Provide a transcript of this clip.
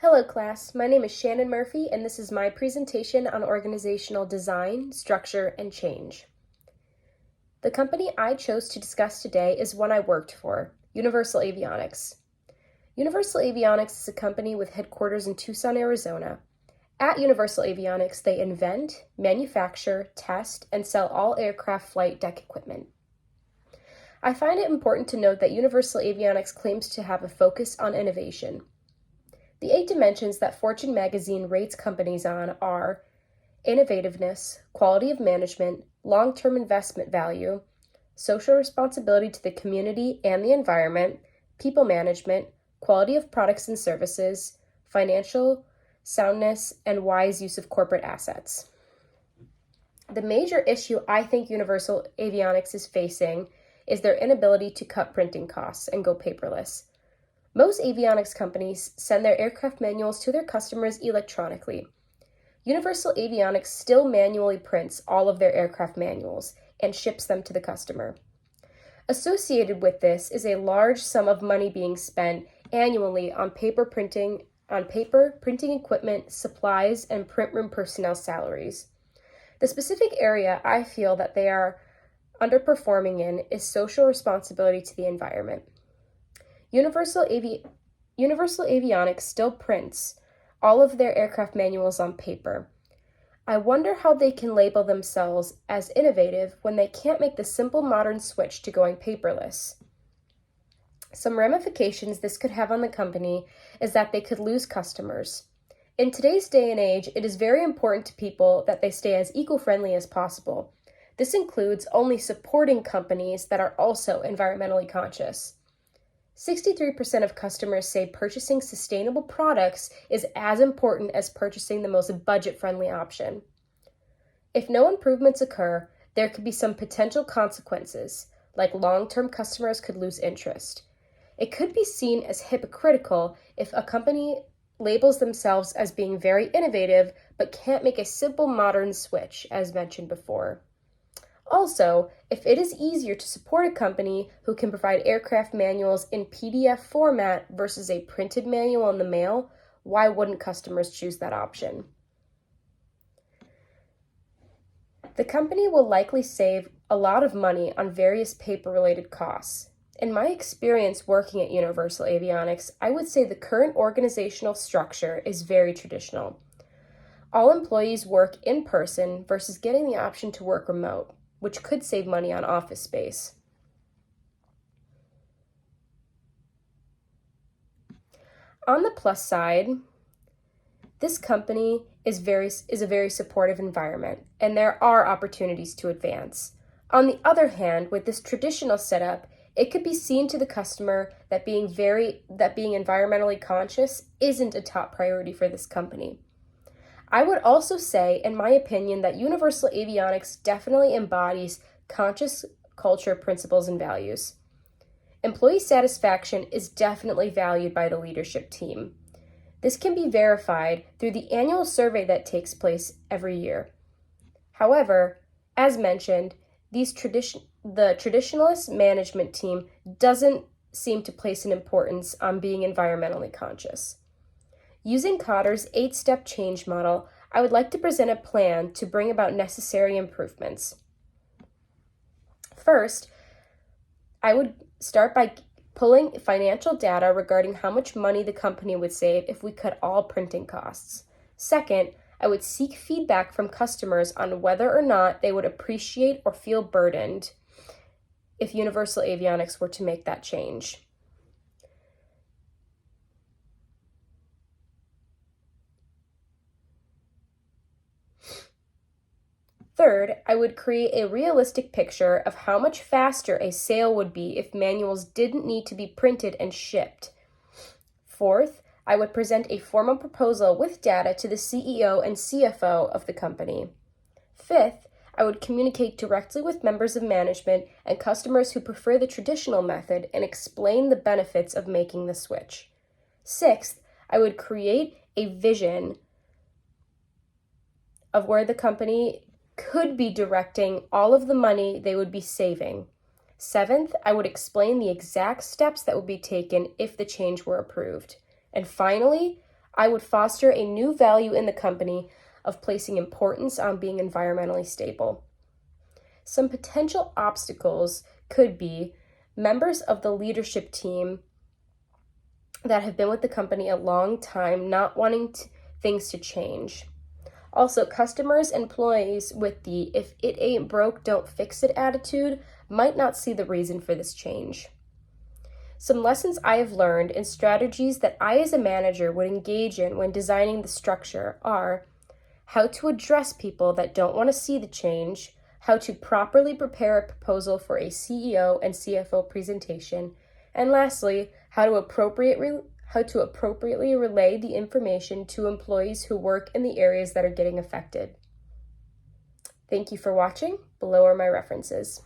Hello class, my name is Shannon Murphy and this is my presentation on organizational design, structure, and change. The company I chose to discuss today is one I worked for, Universal Avionics. Universal Avionics is a company with headquarters in Tucson, Arizona. At Universal Avionics, they invent, manufacture, test, and sell all aircraft flight deck equipment. I find it important to note that Universal Avionics claims to have a focus on innovation. The 8 dimensions that Fortune magazine rates companies on are innovativeness, quality of management, long-term investment value, social responsibility to the community and the environment, people management, quality of products and services, financial soundness, and wise use of corporate assets. The major issue I think Universal Avionics is facing is their inability to cut printing costs and go paperless. Most avionics companies send their aircraft manuals to their customers electronically. Universal Avionics still manually prints all of their aircraft manuals and ships them to the customer. Associated with this is a large sum of money being spent annually on paper, printing equipment, supplies, and print room personnel salaries. The specific area I feel that they are underperforming in is social responsibility to the environment. Universal Avionics still prints all of their aircraft manuals on paper. I wonder how they can label themselves as innovative when they can't make the simple modern switch to going paperless. Some ramifications this could have on the company is that they could lose customers. In today's day and age, it is very important to people that they stay as eco-friendly as possible. This includes only supporting companies that are also environmentally conscious. 63% of customers say purchasing sustainable products is as important as purchasing the most budget-friendly option. If no improvements occur, there could be some potential consequences, like long-term customers could lose interest. It could be seen as hypocritical if a company labels themselves as being very innovative but can't make a simple modern switch, as mentioned before. Also, if it is easier to support a company who can provide aircraft manuals in PDF format versus a printed manual in the mail, why wouldn't customers choose that option? The company will likely save a lot of money on various paper-related costs. In my experience working at Universal Avionics, I would say the current organizational structure is very traditional. All employees work in person versus getting the option to work remote, which could save money on office space. On the plus side, this company is a very supportive environment, and there are opportunities to advance. On the other hand, with this traditional setup, it could be seen to the customer that being environmentally conscious isn't a top priority for this company. I would also say, in my opinion, that Universal Avionics definitely embodies conscious culture principles and values. Employee satisfaction is definitely valued by the leadership team. This can be verified through the annual survey that takes place every year. However, as mentioned, the traditionalist management team doesn't seem to place an importance on being environmentally conscious. Using Kotter's 8-step change model, I would like to present a plan to bring about necessary improvements. First, I would start by pulling financial data regarding how much money the company would save if we cut all printing costs. Second, I would seek feedback from customers on whether or not they would appreciate or feel burdened if Universal Avionics were to make that change. Third, I would create a realistic picture of how much faster a sale would be if manuals didn't need to be printed and shipped. Fourth, I would present a formal proposal with data to the CEO and CFO of the company. Fifth, I would communicate directly with members of management and customers who prefer the traditional method and explain the benefits of making the switch. Sixth, I would create a vision of where the company could be directing all of the money they would be saving. Seventh, I would explain the exact steps that would be taken if the change were approved. And finally, I would foster a new value in the company of placing importance on being environmentally stable. Some potential obstacles could be members of the leadership team that have been with the company a long time not wanting things to change. Also, customers, employees with the "if it ain't broke, don't fix it" attitude might not see the reason for this change. Some lessons I have learned and strategies that I as a manager would engage in when designing the structure are how to address people that don't want to see the change, how to properly prepare a proposal for a CEO and CFO presentation, and lastly, how to appropriately relay the information to employees who work in the areas that are getting affected. Thank you for watching. Below are my references.